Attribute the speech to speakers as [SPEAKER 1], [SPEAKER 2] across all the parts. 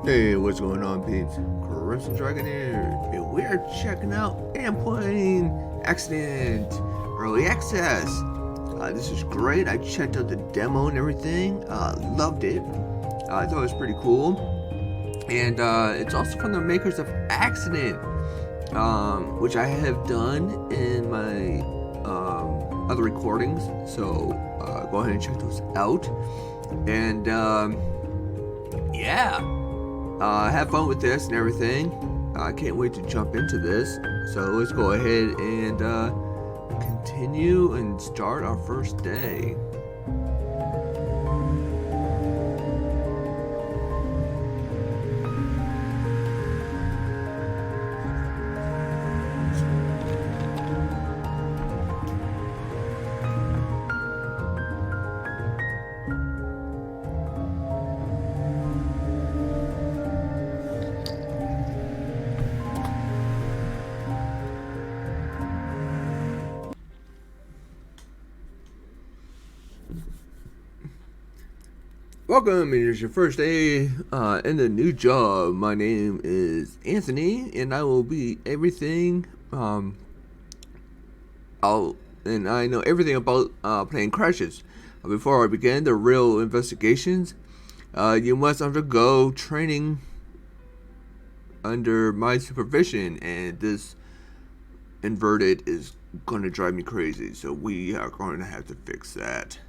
[SPEAKER 1] Hey, what's going on, peeps? Crimson Dragon here, and we are checking out Airplane Accident Early Access. This is great. I checked out the demo and everything. Loved it. I thought it was pretty cool. And it's also from the makers of Accident, which I have done in my other recordings. So go ahead and check those out. And yeah. Have fun with this and everything. I can't wait to jump into this. So let's go ahead and continue and start our first day. Welcome, it is your first day in the new job. My name is Anthony, and I will be everything. And I know everything about plane crashes. Before I begin the real investigations, you must undergo training under my supervision, and this inverted is going to drive me crazy. So we are going to have to fix that.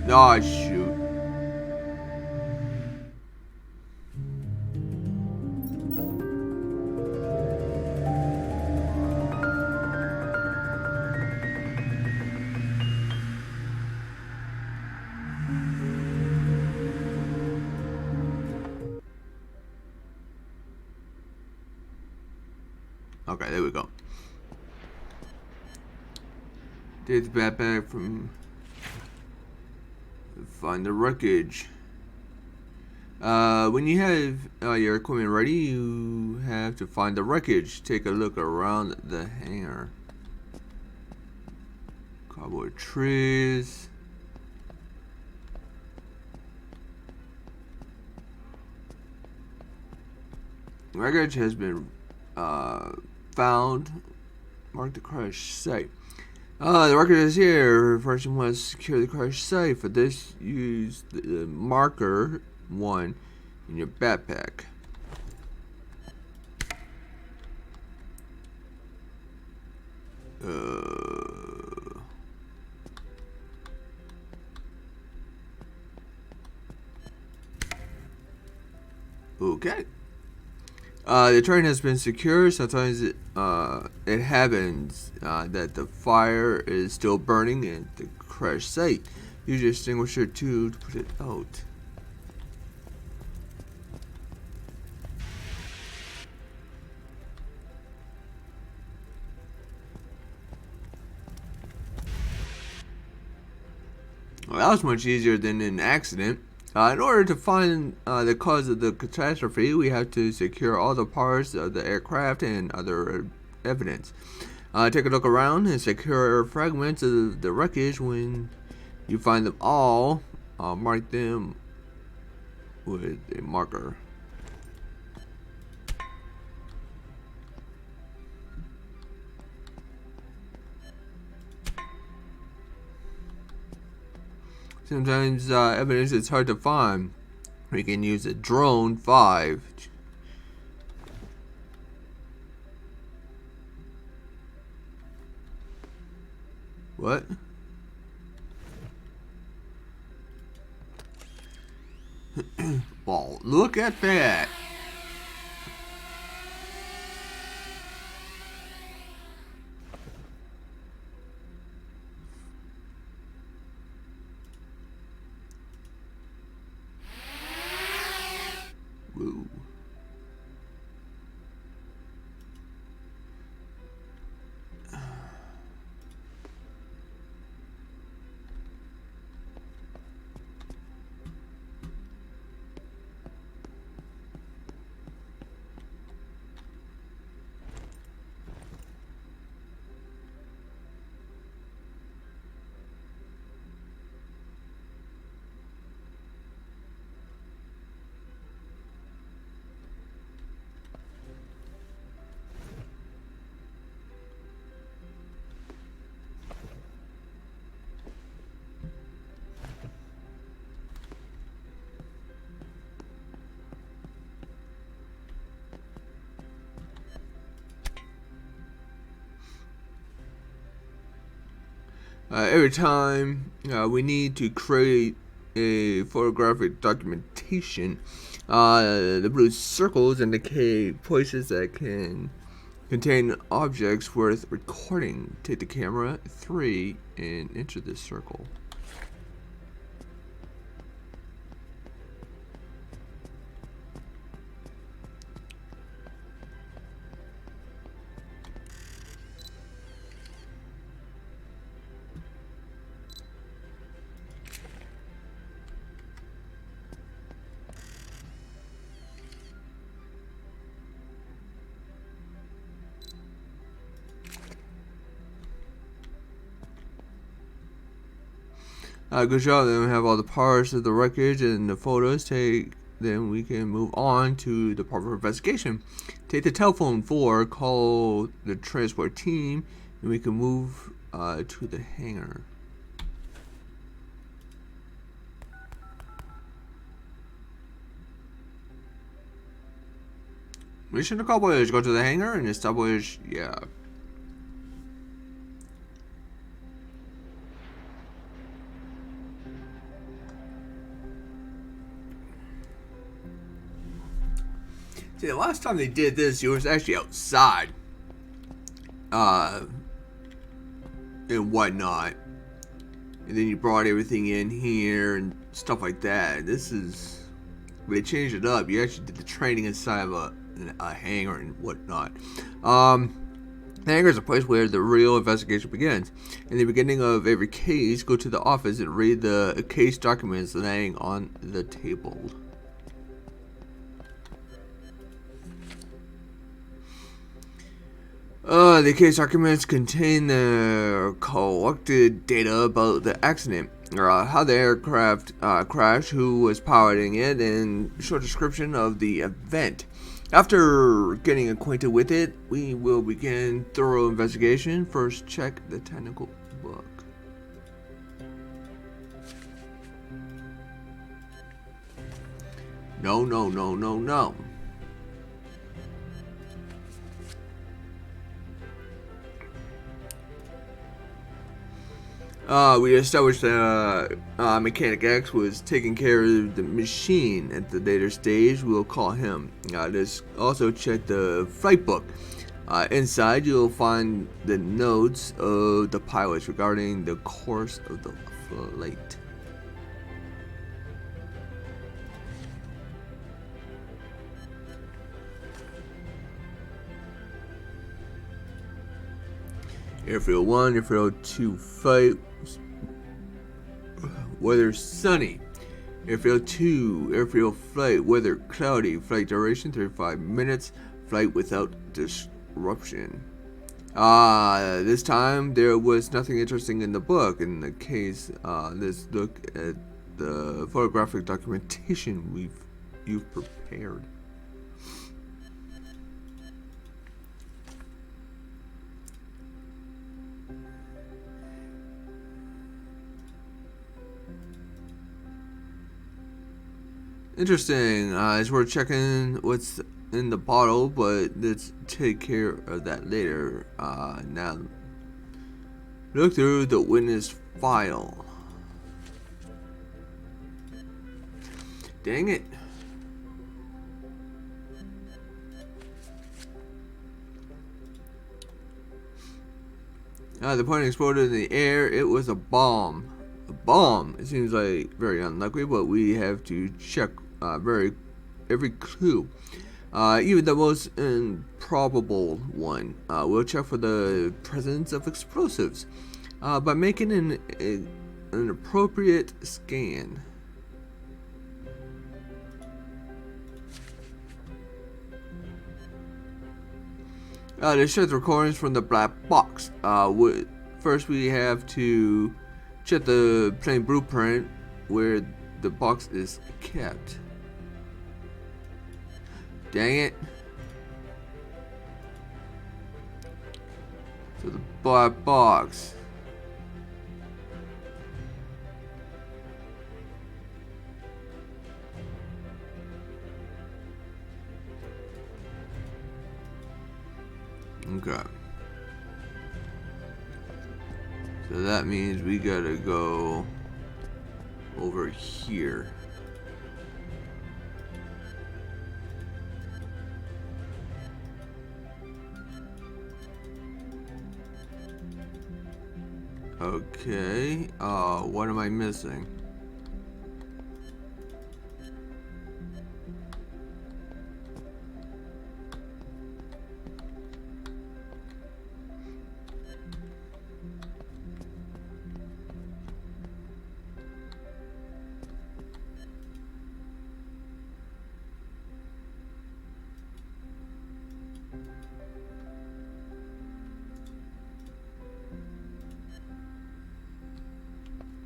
[SPEAKER 1] Oh, shoot. Okay, there we go. Take the backpack from... Find the wreckage. When you have your equipment ready, you have to find the wreckage. Take a look around the hangar. Cardboard trees. Wreckage has been found. Mark the crash site. The record is here. First, you must secure the crash site. For this, use the marker 1 in your backpack. Okay. The train has been secured. Sometimes it happens that the fire is still burning at the crash site. Use your extinguisher to put it out. Well, that was much easier than an accident. In order to find the cause of the catastrophe, we have to secure all the parts of the aircraft and other evidence. Take a look around and secure fragments of the wreckage. When you find them all, mark them with a marker. Sometimes evidence is hard to find. We can use a drone 5. What? Well, look at that. Woo. Every time we need to create a photographic documentation, the blue circles indicate places that can contain objects worth recording. Take the camera 3 and enter this circle. Good job. Then we have all the parts of the wreckage and the photos. Then we can move on to the proper investigation. Take the telephone 4, call the transport team, and we can move to the hangar. Mission accomplished. Go to the hangar and establish. Yeah. See, the last time they did this, it was actually outside. And whatnot. And then you brought everything in here and stuff like that. This is... They changed it up. You actually did the training inside of a hangar and whatnot. The hangar is a place where the real investigation begins. In the beginning of every case, go to the office and read the case documents laying on the table. The case documents contain the collected data about the accident, how the aircraft crashed, who was piloting it, and a short description of the event. After getting acquainted with it, we will begin thorough investigation. First, check the technical book. No, no, no, no, no. We established that Mechanic X was taking care of the machine. At the later stage, we'll call him. Let's also check the flight book. Inside, you'll find the notes of the pilots regarding the course of the flight. Airfield 1, Airfield 2 flight. Weather sunny. Airfield 2, airfield flight. Weather cloudy. Flight duration 35 minutes. Flight without disruption. This time there was nothing interesting in the book. In the case, let's look at the photographic documentation you've prepared. Interesting. It's worth checking what's in the bottle, but let's take care of that later. Now, look through the witness file. Dang it. The plane exploded in the air. It was a bomb. A bomb. It seems like very unlikely, but we have to check every clue. Even the most improbable one. We'll check for the presence of explosives by making an appropriate scan. Let's check the recordings from the black box. First, we have to check the plane blueprint where the box is kept. Dang it. So the black box. Okay. So that means we gotta go over here. Okay, what am I missing?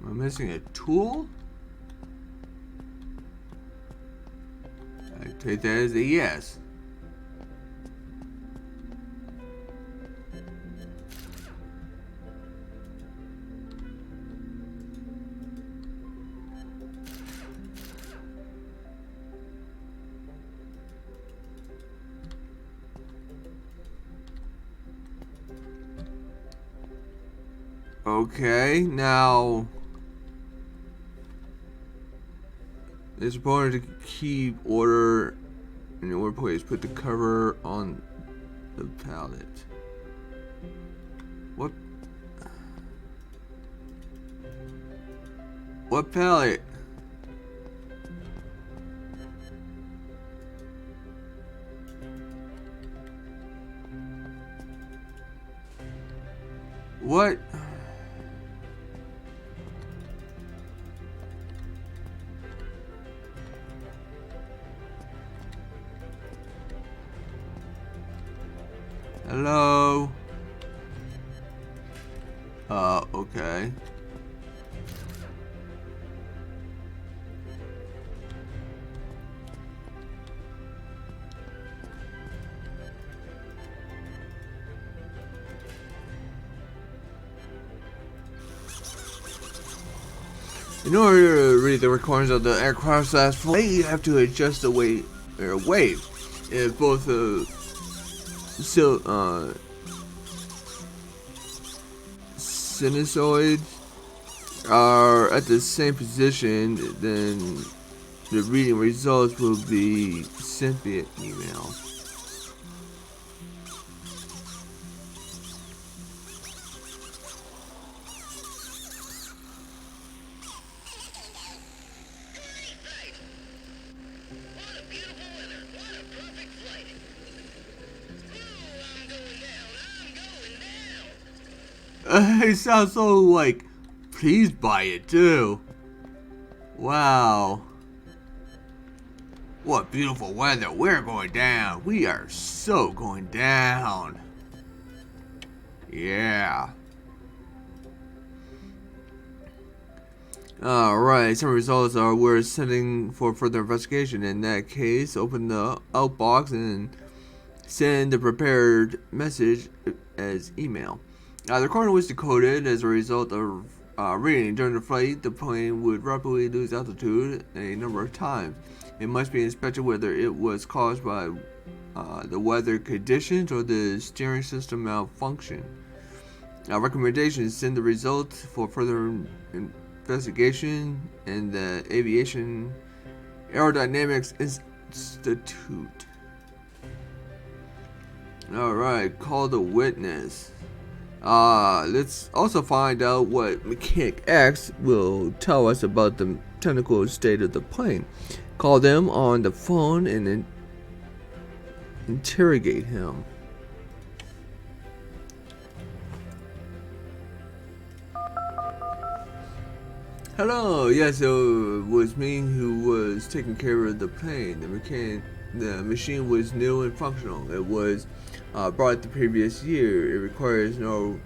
[SPEAKER 1] Am I missing a tool? I take that as a yes. Okay, now it's important to keep order in the order place. Put the cover on the pallet. What? What pallet? What? Hello? Okay. In order to read the requirements of the aircraft flight, you have to adjust the weight or wave. If both sinusoids are at the same position, then the reading results will be sent via email. It sounds so like pleased by it too. Wow. What beautiful weather. We're going down. We are so going down. Yeah. Alright, some results are we're sending for further investigation. In that case, open the outbox and send the prepared message as email. The recording was decoded as a result of reading. During the flight, the plane would rapidly lose altitude a number of times. It must be inspected whether it was caused by the weather conditions or the steering system malfunction. Recommendations: send the results for further investigation in the Aviation Aerodynamics Institute. Alright, call the witness. Let's also find out what Mechanic X will tell us about the technical state of the plane. Call them on the phone and interrogate him. Hello, yes, it was me who was taking care of the plane. The machine was new and functional. It was brought the previous year. It requires no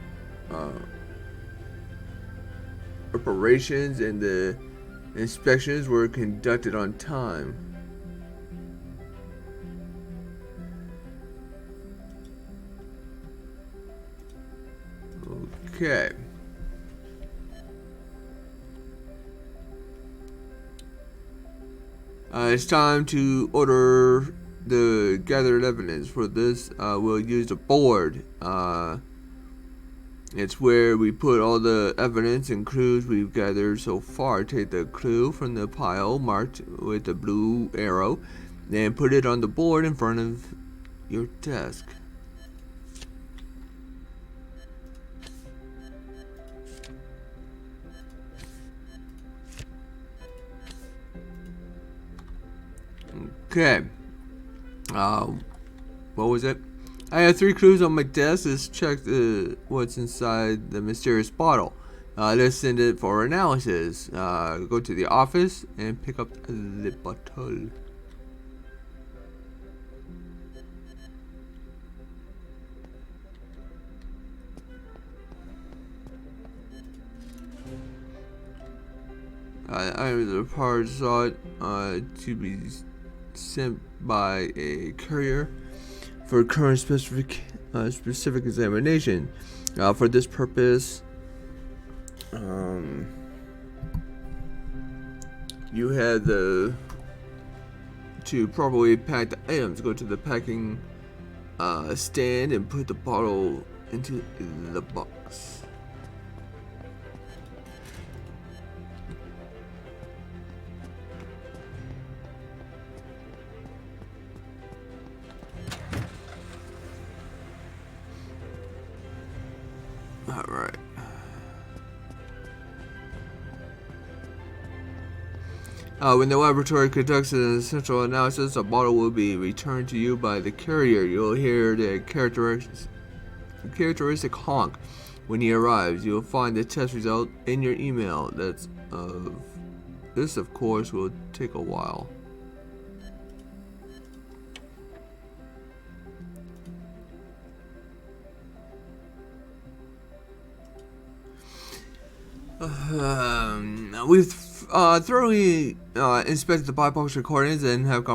[SPEAKER 1] reparations, and the inspections were conducted on time. Okay. It's time to order the gathered evidence. For this, we'll use a board. It's where we put all the evidence and clues we've gathered so far. Take the clue from the pile marked with the blue arrow, then put it on the board in front of your desk. Okay. What was it? I have 3 clues on my desk. Let's check what's inside the mysterious bottle. Let's send it for analysis. Go to the office and pick up the bottle. I was a part sought to be sent by a courier for current specific examination. For this purpose, you had to properly pack the items. Go to the packing stand and put the bottle into the box. Alright. When the laboratory conducts an essential analysis, a bottle will be returned to you by the courier. You'll hear the characteristic honk when he arrives. You'll find the test result in your email. This, of course, will take a while. We've thoroughly inspected the black box recordings and have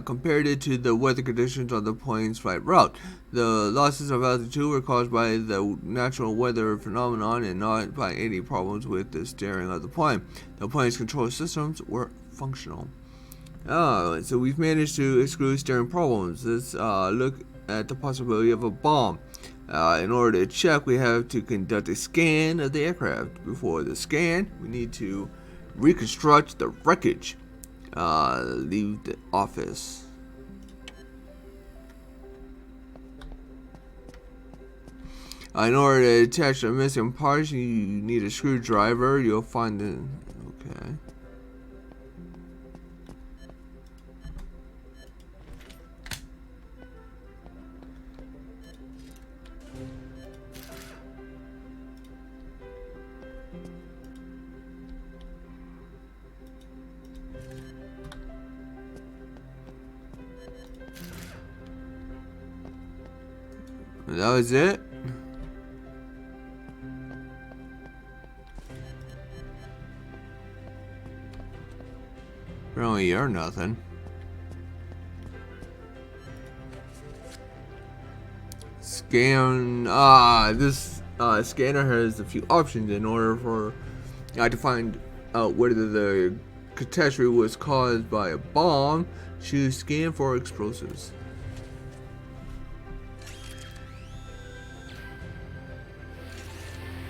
[SPEAKER 1] compared it to the weather conditions on the plane's flight route. The losses of altitude were caused by the natural weather phenomenon and not by any problems with the steering of the plane. The plane's control systems were functional. So we've managed to exclude steering problems. Let's look at the possibility of a bomb. In order to check, we have to conduct a scan of the aircraft. Before the scan, we need to reconstruct the wreckage. Leave the office. In order to attach the missing parts, you need a screwdriver. You'll find the... Okay. That was it? Really, you're nothing. Scan. This scanner has a few options in order for to find out whether the catastrophe was caused by a bomb. Choose scan for explosives.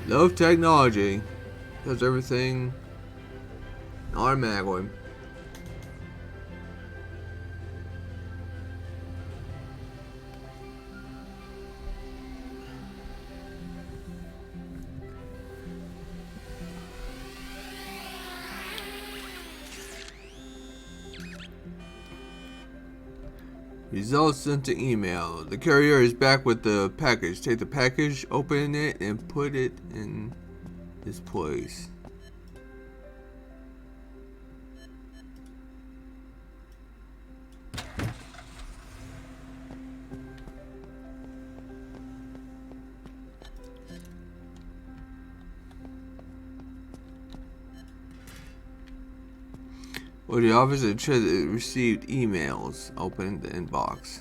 [SPEAKER 1] Love technology. Does everything automatically. Results sent to email. The courier is back with the package. Take the package, open it, and put it in this place. Well, the officer received emails. Open the inbox.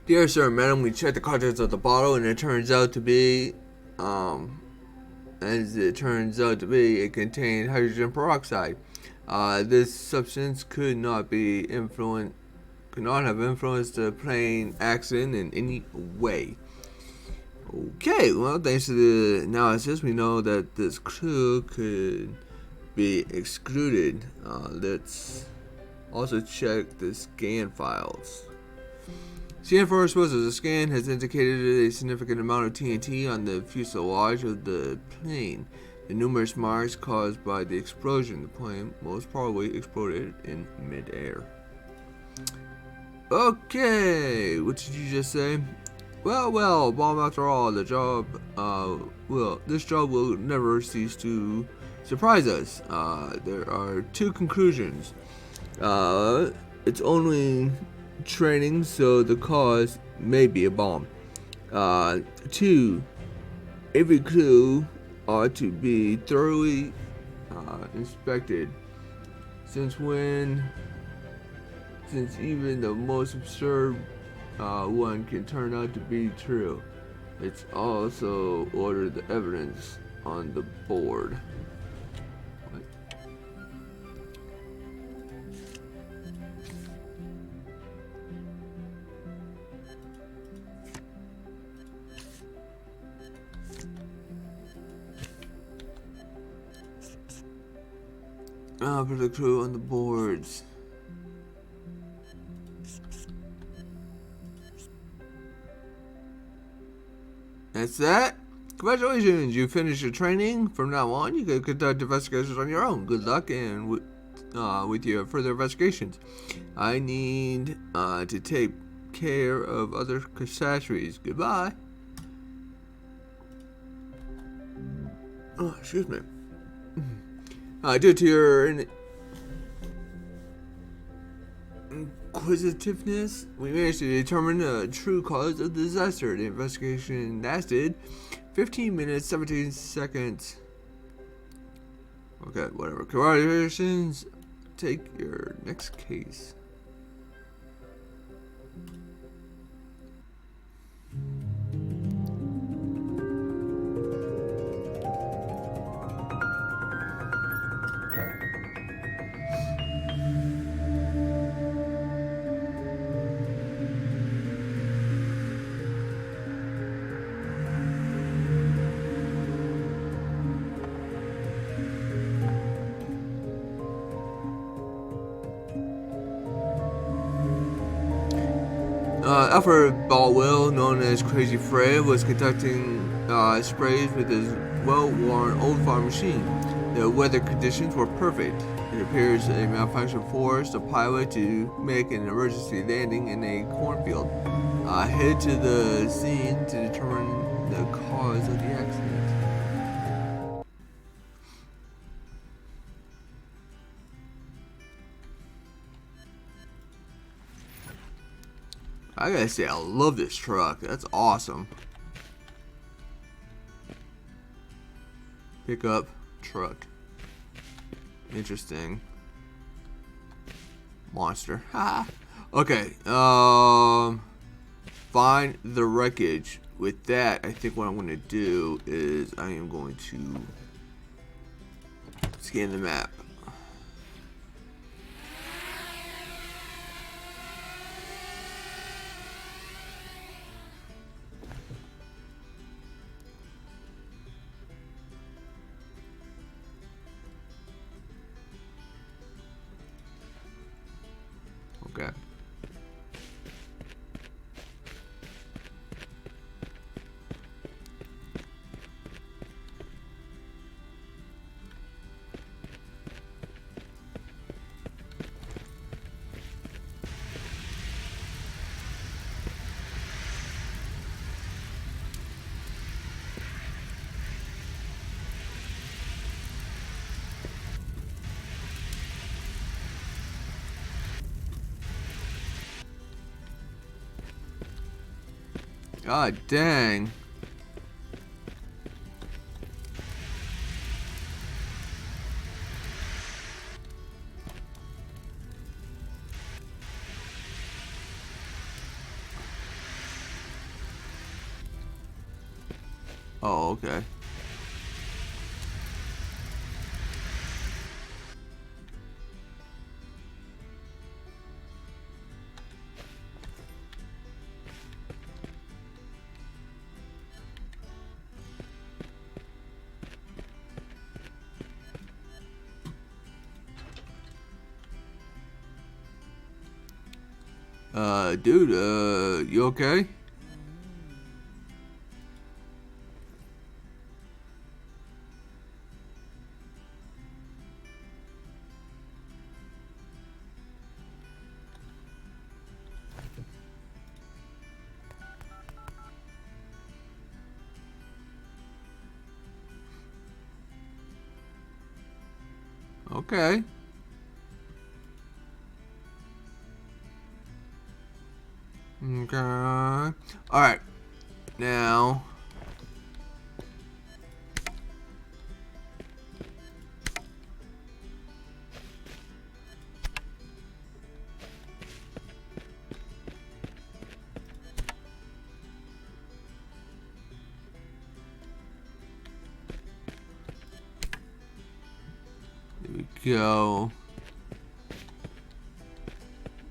[SPEAKER 1] Dear sir, madam, we checked the contents of the bottle, and it turns out to be, it contained hydrogen peroxide. This substance could not be influenced could not have influenced the plane accident in any way. Okay, well, thanks to the analysis, we know that this crew could be excluded. Let's also check the scan files. Scan for explosives. The scan has indicated a significant amount of TNT on the fuselage of the plane. The numerous marks caused by the explosion. The plane most probably exploded in midair. Okay, what did you just say? Well, bomb after all, this job will never cease to surprise us. There are two conclusions. It's only training, so the cause may be a bomb. 2, every crew ought to be thoroughly inspected. Since even the most absurd one can turn out to be true. Let's also order the evidence on the board. What? Put the crew on the boards. That's that. Congratulations, you finished your training. From now on, you can conduct investigations on your own. Good luck and with your further investigations. I need to take care of other catastrophes. Goodbye. Oh, excuse me. Due to your inquisitiveness, we managed to determine the true cause of the disaster. The investigation lasted 15 minutes, 17 seconds. Okay, whatever. Congratulations. Take your next case. Alfred Baldwin, known as Crazy Fred, was conducting sprays with his well-worn old farm machine. The weather conditions were perfect. It appears a malfunction forced the pilot to make an emergency landing in a cornfield. Head to the scene to determine the cause of the accident. I gotta say, I love this truck. That's awesome. Pickup truck. Interesting. Monster. Ha. Okay. Find the wreckage. With that, I think what I'm gonna do is I am going to scan the map. Okay. God dang. Oh, okay. Dude, you okay? Okay. Okay. Alright. Now. Here we go.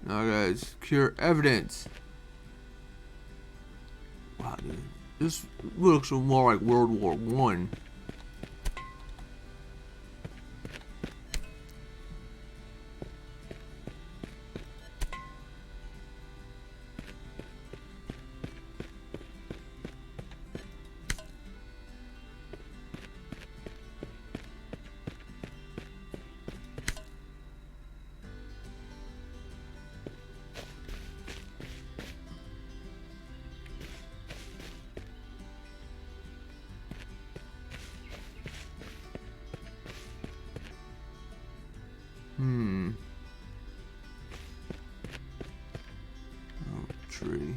[SPEAKER 1] Now guys, secure evidence. Wow, dude. This looks more like World War One. Oh, tree.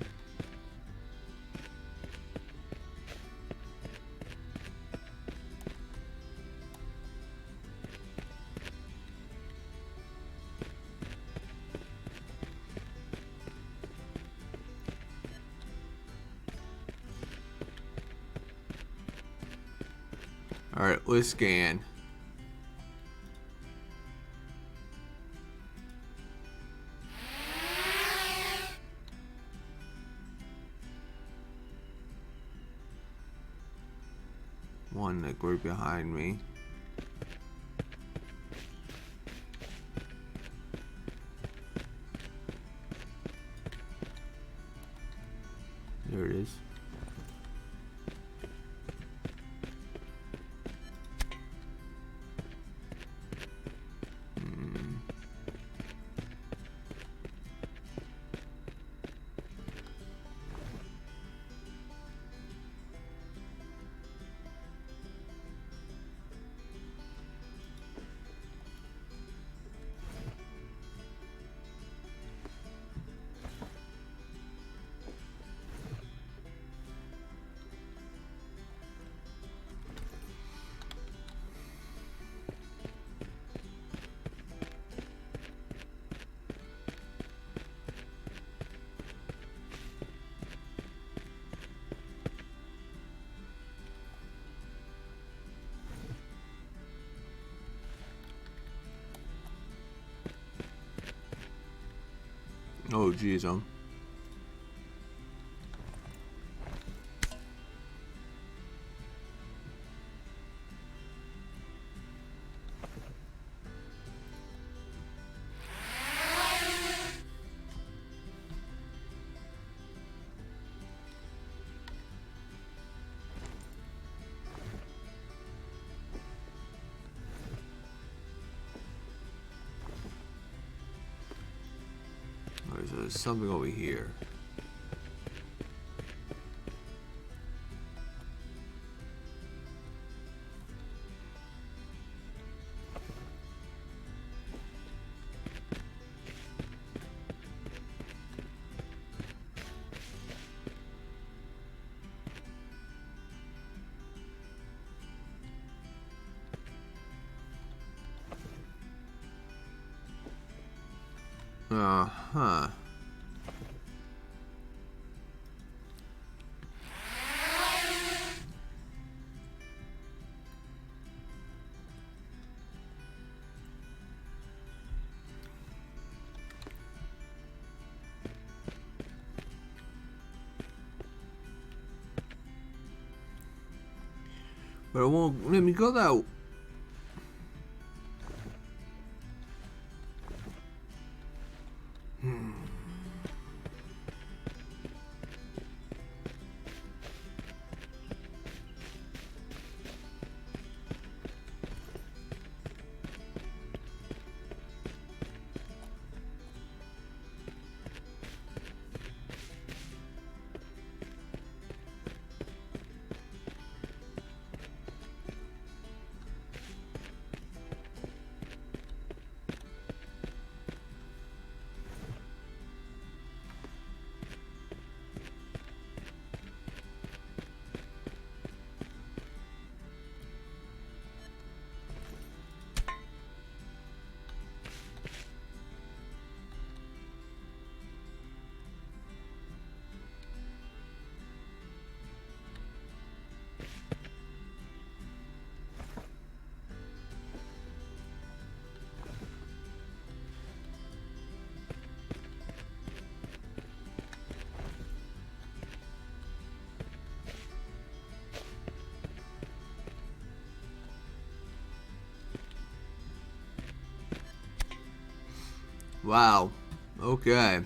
[SPEAKER 1] Alright, let's scan. One like right behind me. There it is. Oh geez, Alright, so there's something over here. Uh-huh. But it won't let me go that. Wow. Okay.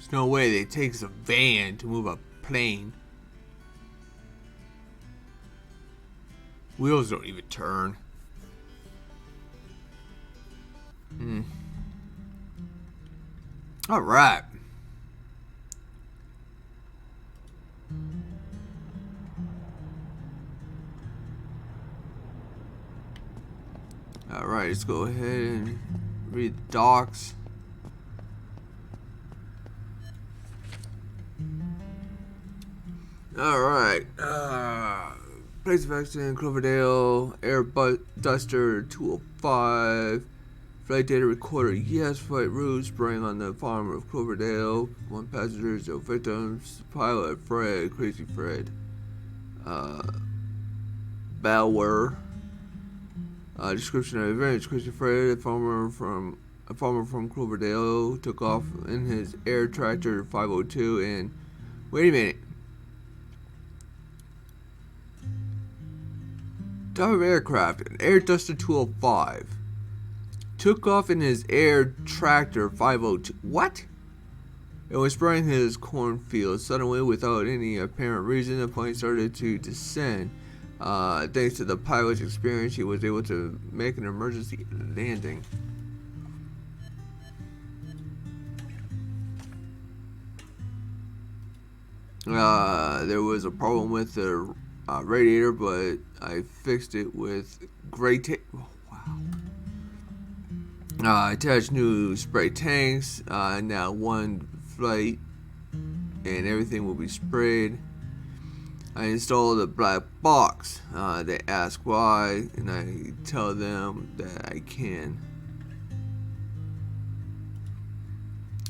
[SPEAKER 1] There's no way they takes a van to move a plane. Wheels don't even turn. All right. All right, let's go ahead and read the docs. All right. Place of accident, Cloverdale, Air Duster 205. Flight data recorder, yes. Flight route, spraying on the farm of Cloverdale. 1 passenger, 0 victims. Pilot, Fred, Crazy Fred. Bauer. Description of events, Crazy Fred, a farmer from Cloverdale, took off in his air tractor 502 and... Wait a minute. Type of aircraft, an Air Duster 205. Took off in his air tractor 502. What? It was spraying his cornfield. Suddenly, without any apparent reason, the plane started to descend. Thanks to the pilot's experience, he was able to make an emergency landing. There was a problem with the radiator, but I fixed it with gray tape. Oh, wow. Attached new spray tanks. Now 1 flight, and everything will be sprayed. I installed a black box. They ask why, and I tell them that I can.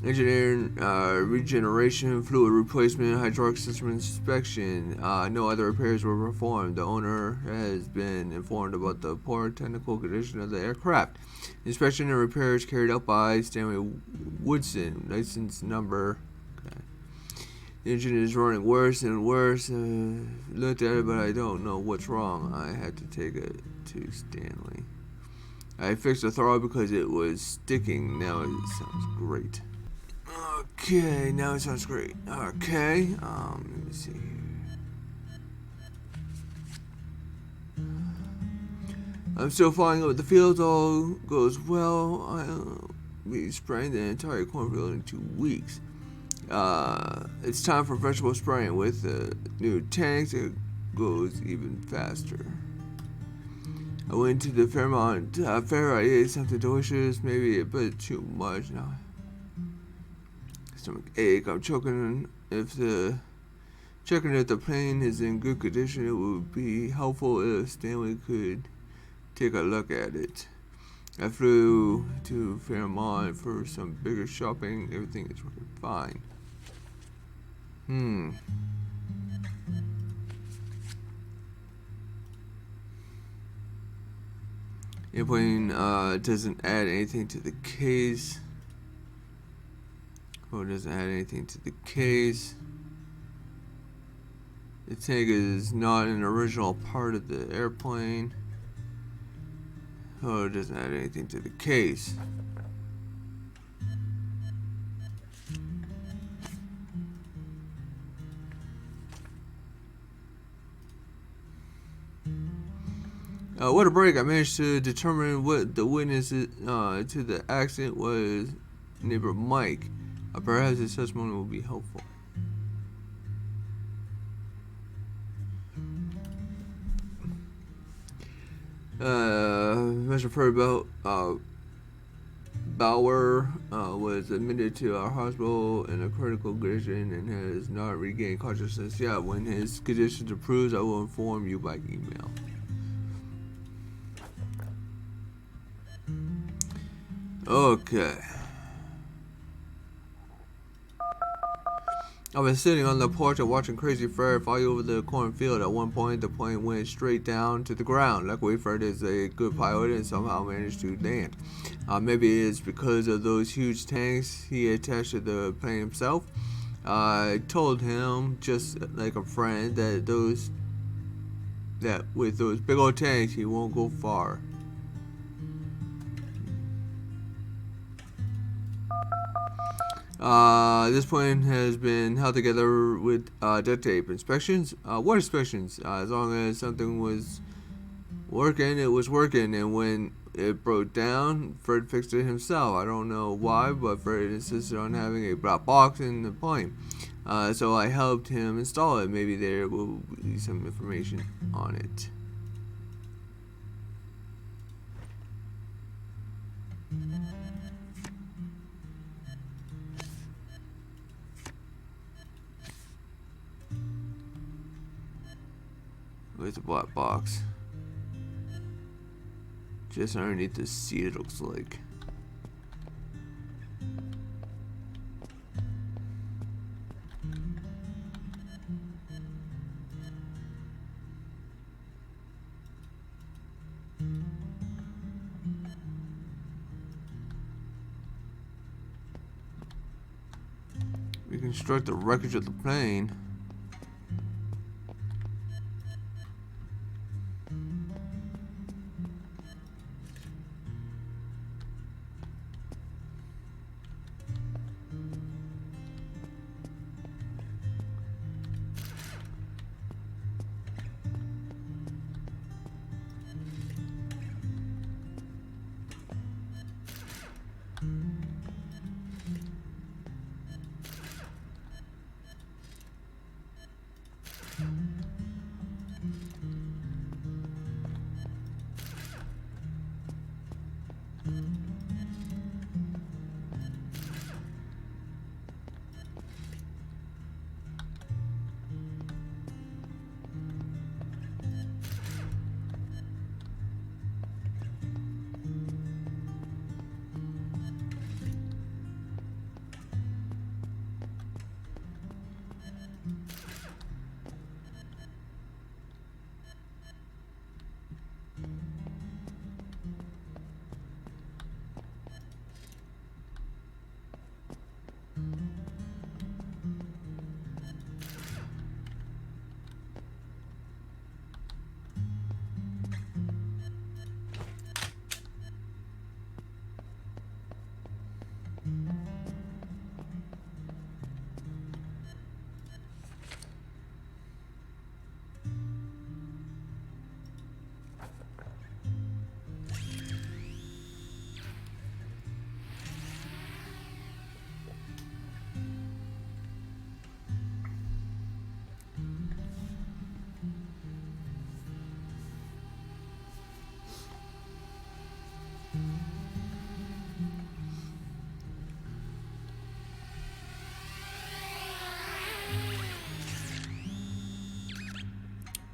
[SPEAKER 1] Engineering, regeneration, fluid replacement, hydraulic system inspection. No other repairs were performed. The owner has been informed about the poor technical condition of the aircraft. Inspection and repairs carried out by Stanley Woodson, license number. Okay. The engine is running worse and worse. Looked at it, but I don't know what's wrong. I had to take it to Stanley. I fixed the throttle because it was sticking. Now it sounds great. Okay, now it sounds great. Okay, let me see here. I'm still flying over the field. All goes well. I'll be spraying the entire cornfield in 2 weeks. It's time for vegetable spraying. With the new tanks, it goes even faster. I went to the Fairmont Fair. I ate something delicious, maybe a bit too much. Now stomach ache. I'm checking if the plane is in good condition. It would be helpful if Stanley could take a look at it. I flew to Fairmont for some bigger shopping. Everything is working fine. Airplane doesn't add anything to the case. Oh, it doesn't add anything to the case. The tank is not an original part of the airplane. Oh, it doesn't add anything to the case. What a break. I managed to determine what the witness to the accident was, neighbor Mike. Perhaps his testimony will be helpful. Mr. Furboat, Bauer was admitted to our hospital in a critical condition and has not regained consciousness yet. When his condition improves, I will inform you by email. Okay. I was sitting on the porch and watching Crazy Fred fly over the cornfield. At one point, the plane went straight down to the ground. Luckily, Fred is a good pilot and somehow managed to land. Maybe it's because of those huge tanks he attached to the plane himself. I told him, just like a friend, that with those big old tanks, he won't go far. This plane has been held together with duct tape. Inspections? What inspections? As long as something was working, it was working. And when it broke down, Fred fixed it himself. I don't know why, but Fred insisted on having a black box in the plane. So I helped him install it. Maybe there will be some information on it. Where's the black box? Just underneath the seat, it looks like. Reconstruct the wreckage of the plane.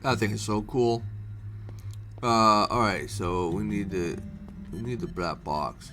[SPEAKER 1] I think it's so cool. Alright, so we need the black box.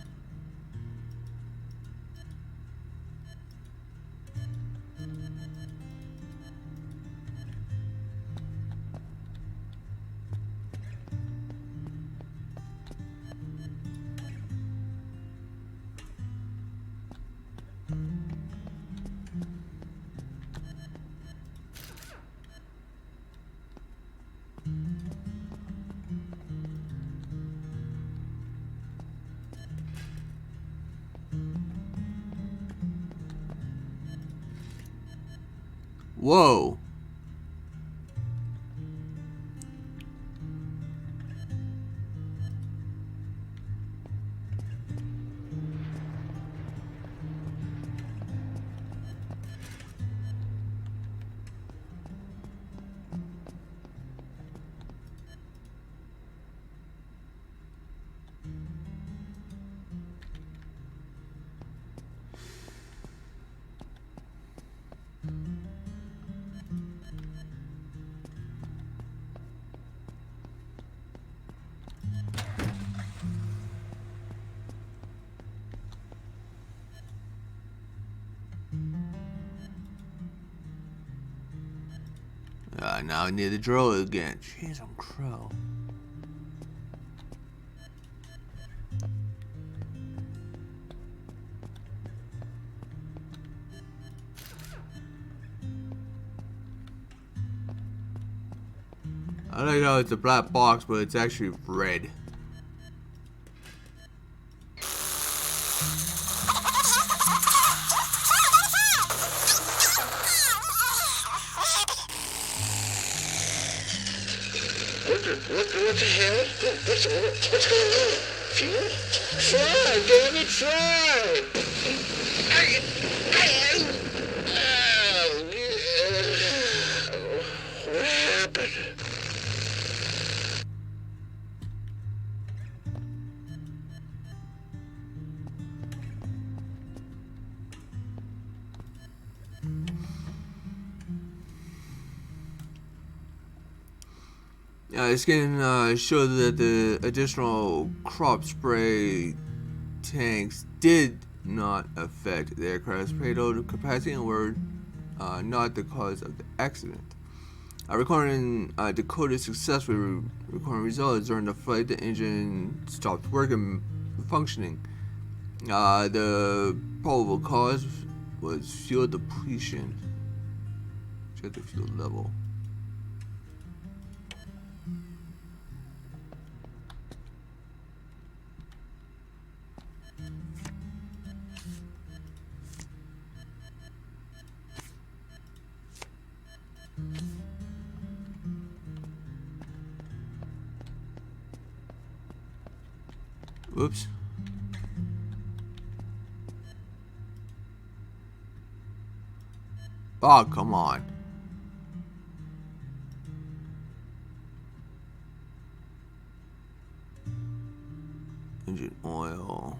[SPEAKER 1] Whoa. Now I need the drill again. Jeez, I'm crow. I like how it's a black box, but it's actually red.
[SPEAKER 2] What the hell? What's going on? Fuel? Try, David, try! What happened?
[SPEAKER 1] This can show that the additional crop spray tanks did not affect the aircraft's payload capacity and were not the cause of the accident. Recording decoded successfully recording results during the flight. The engine stopped working, functioning. The probable cause was fuel depletion. Check the fuel level. Whoops. Oh, come on. Engine oil.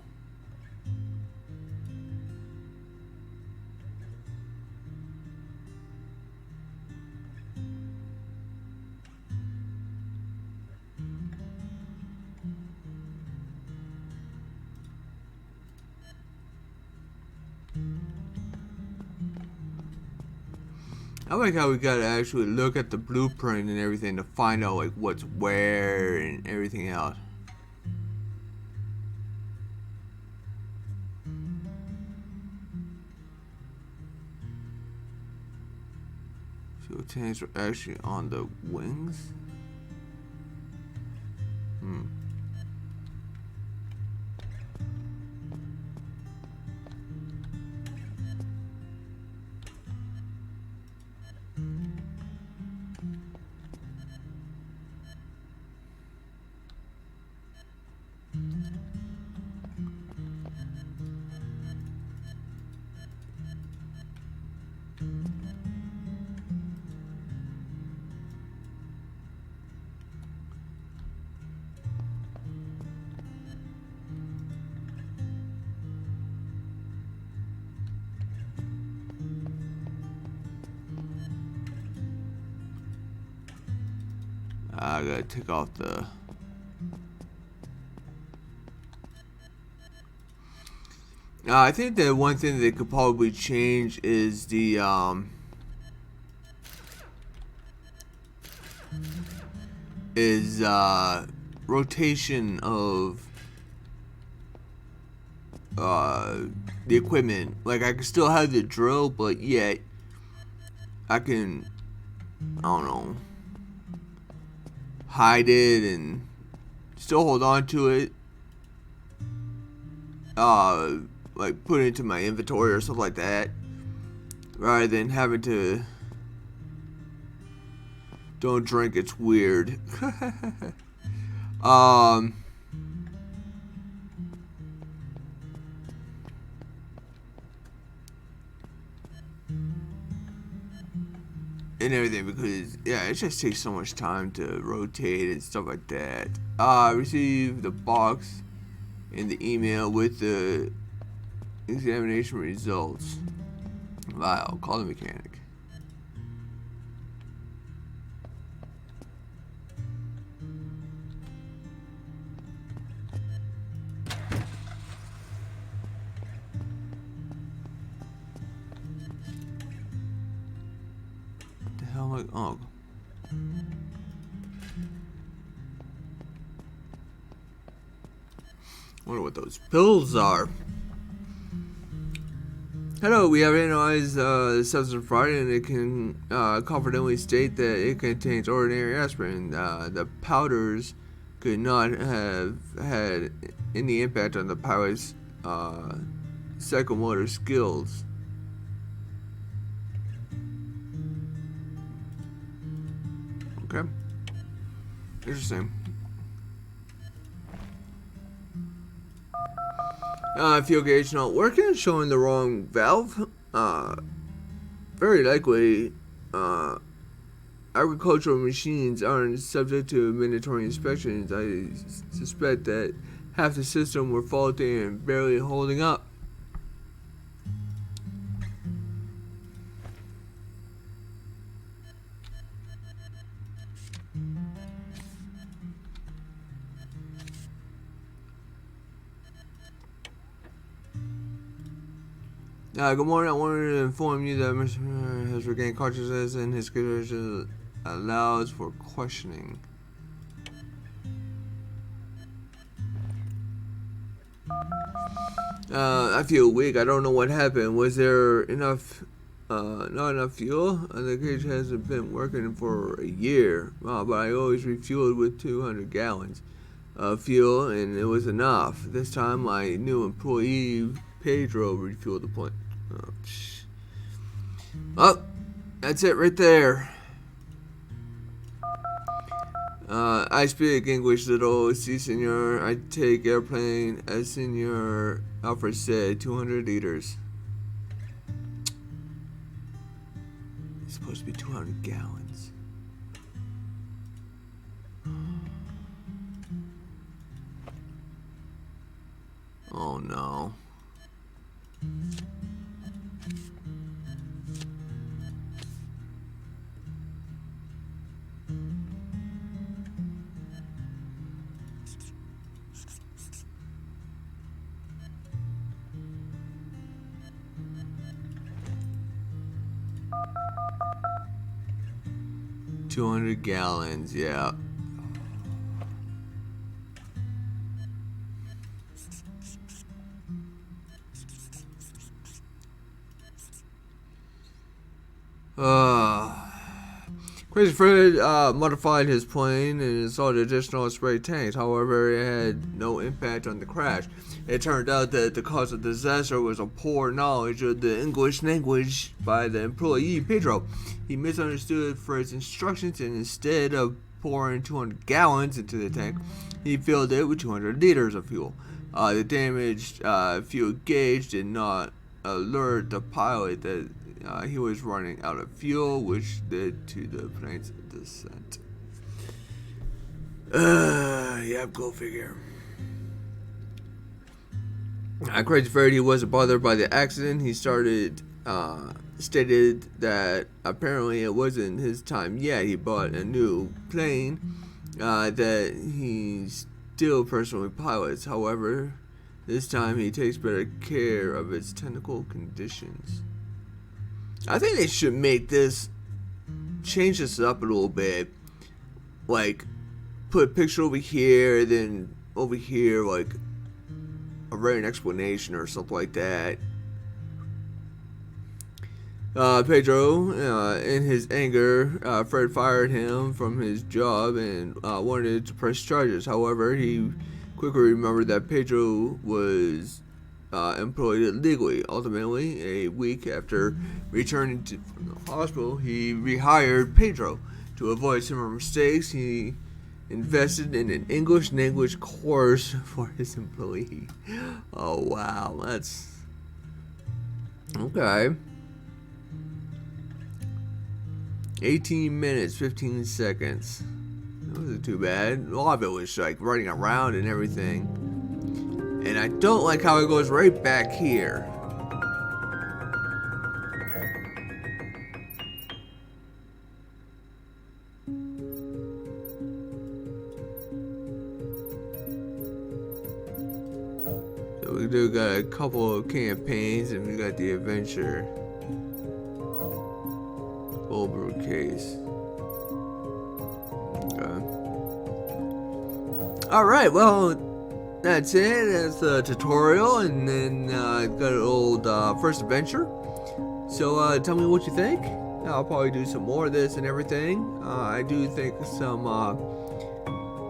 [SPEAKER 1] I like how we gotta actually look at the blueprint and everything to find out like what's where and everything else. Fuel tanks are actually on the wings. I gotta take off the I think that one thing that they could probably change is the rotation of the equipment. Like I can still have the drill, but yet I can, I don't know, hide it and still hold on to it. Like put it into my inventory or something like that, rather than having to. Don't drink, it's weird. And everything, because yeah, it just takes so much time to rotate and stuff like that. Receive the box in the email with the examination results. Wow, call the mechanic. What the hell am I? Oh, Wonder what those pills are. Hello, we have analyzed the substance Friday, and it can confidently state that it contains ordinary aspirin. The powders could not have had any impact on the pilot's psychomotor skills. Okay. Interesting. Fuel gauge not working, showing the wrong valve. Very likely, agricultural machines aren't subject to mandatory inspections. I suspect that half the system were faulty and barely holding up. Good morning. I wanted to inform you that Mr. has regained consciousness and his condition allows for questioning. I feel weak. I don't know what happened. Was there enough, not enough fuel? The cage hasn't been working for a year, but I always refueled with 200 gallons of fuel, and it was enough. This time, my new employee Pedro refueled the plant. Oh, that's it right there. I speak English little, si senor. I take airplane, as Senor Alfred said, 200 liters. It's supposed to be 200 gallons. Oh no. $200 gallons, yeah. Crazy Fred modified his plane and installed additional spray tanks. However, it had no impact on the crash. It turned out that the cause of the disaster was a poor knowledge of the English language by the employee, Pedro. He misunderstood Fred's instructions, and instead of pouring 200 gallons into the tank, he filled it with 200 liters of fuel. The damaged fuel gauge did not alert the pilot that he was running out of fuel, which led to the plane's descent. Yep, go figure. Crazy Freddy wasn't bothered by the accident. He stated that apparently it wasn't his time yet. He bought a new plane that he still personally pilots. However, this time he takes better care of its technical conditions. I think they should change this up a little bit. Like, put a picture over here, then over here, like, write an explanation or something like that. Pedro, in his anger, Fred fired him from his job and wanted to press charges. However, he quickly remembered that Pedro was employed illegally. Ultimately, a week after returning from the hospital, he rehired Pedro. To avoid similar mistakes, he invested in an English language course for his employee. Oh wow, that's okay. 18 minutes, 15 seconds. That wasn't too bad. A lot of it was like running around and everything. And I don't like how it goes right back here. So we do got a couple of campaigns, and we got the adventure. Bulber case. Okay. Alright, well, that's it. That's the tutorial, and then got an old first adventure. So tell me what you think. I'll probably do some more of this and everything. I do think some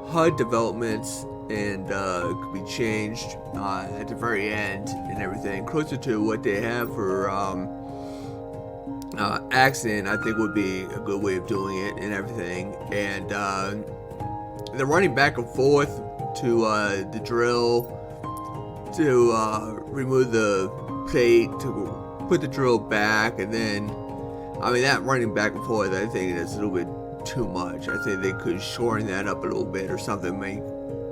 [SPEAKER 1] HUD developments and could be changed at the very end and everything, closer to what they have for accident. I think would be a good way of doing it and everything. And they're running back and forth to the drill to remove the plate, to put the drill back, and then I mean that running back and forth, I think is a little bit too much. I think they could shorten that up a little bit or something, make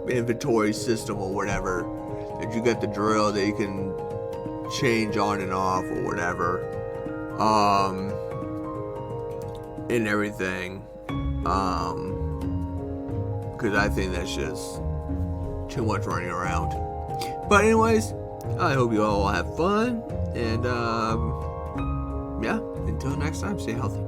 [SPEAKER 1] inventory system or whatever, that you got the drill that you can change on and off or whatever, and everything, because I think that's just too much running around. But anyways, I hope you all have fun, and yeah, until next time, stay healthy.